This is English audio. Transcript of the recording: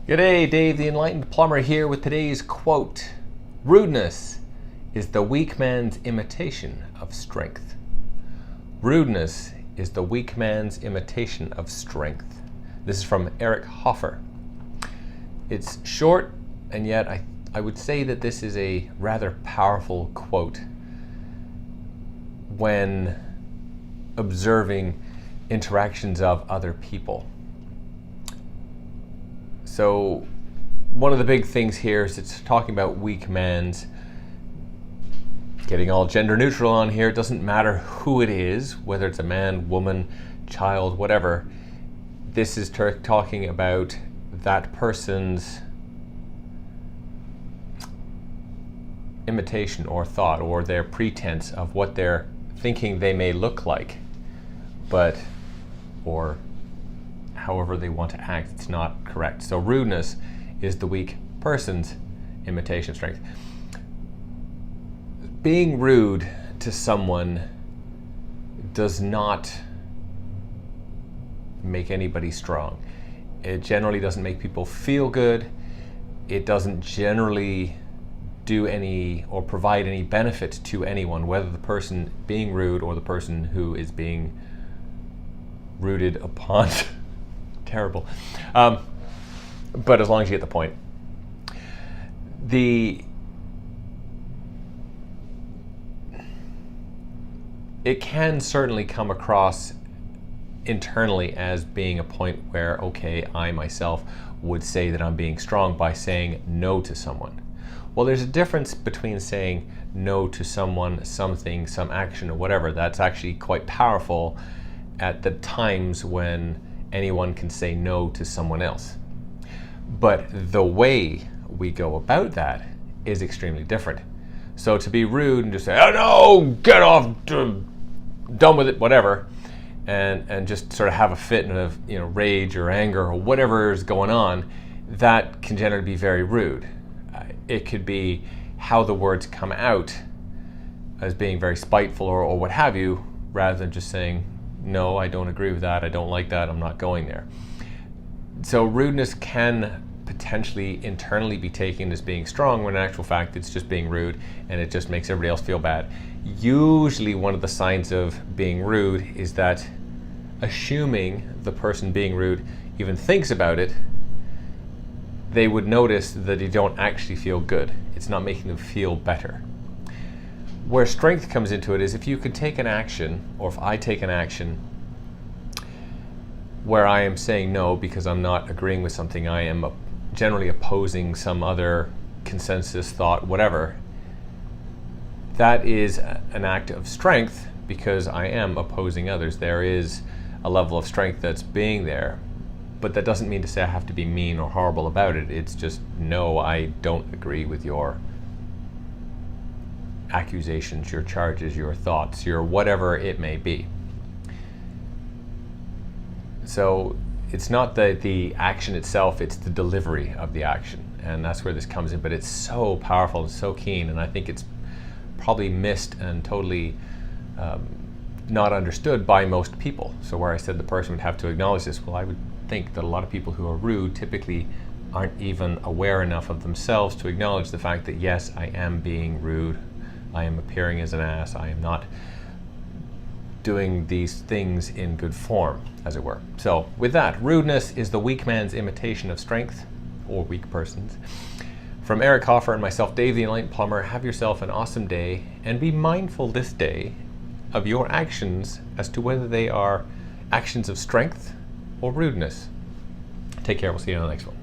G'day, Dave the Enlightened Plumber here with today's quote. Rudeness is the weak man's imitation of strength. Rudeness is the weak man's imitation of strength. This is from Hoffer. It's short, and yet I would say that this is a rather powerful quote when observing interactions of other people. So one of the big things here is it's talking about weak man's, getting all gender neutral on here. It doesn't matter who it is, whether it's a man, woman, child, whatever. This is talking about that person's imitation or thought or their pretense of what they're thinking they may look like, or however they want to act, it's not correct. So rudeness is the weak person's imitation of strength. Being rude to someone does not make anybody strong. It generally doesn't make people feel good. It doesn't generally do any or provide any benefit to anyone, whether the person being rude or the person who is being rooted upon. Terrible. But as long as you get the point. It can certainly come across internally as being a point where, okay, I myself would say that I'm being strong by saying no to someone. Well, there's a difference between saying no to someone, something, some action, or whatever. That's actually quite powerful at the times when anyone can say no to someone else. But the way we go about that is extremely different. So to be rude and just say, oh no, get off, done with it, whatever, and just sort of have a fit of rage or anger or whatever is going on, that can generally be very rude. It could be how the words come out as being very spiteful or what have you, rather than just saying, no, I don't agree with that, I don't like that, I'm not going there. So rudeness can potentially internally be taken as being strong, when in actual fact it's just being rude and it just makes everybody else feel bad. Usually one of the signs of being rude is that, assuming the person being rude even thinks about it, they would notice that you don't actually feel good. It's not making them feel better. Where strength comes into it is if you could take an action, or if I take an action where I am saying no because I'm not agreeing with something, I am generally opposing some other consensus, thought, whatever, that is an act of strength because I am opposing others. There is a level of strength that's being there, but that doesn't mean to say I have to be mean or horrible about it. It's just, no, I don't agree with your accusations, your charges, your thoughts, your whatever it may be. So it's not the action itself, it's the delivery of the action, and that's where this comes in. But it's so powerful and so keen, and I think it's probably missed and totally not understood by most people. So where I said the person would have to acknowledge this, well, I would think that a lot of people who are rude typically aren't even aware enough of themselves to acknowledge the fact that, yes, I am being rude, I am appearing as an ass, I am not doing these things in good form, as it were. So with that, rudeness is the weak man's imitation of strength, or weak person's. From Hoffer and myself, Dave the Enlightened Plumber, have yourself an awesome day, and be mindful this day of your actions as to whether they are actions of strength or rudeness. Take care, we'll see you on the next one.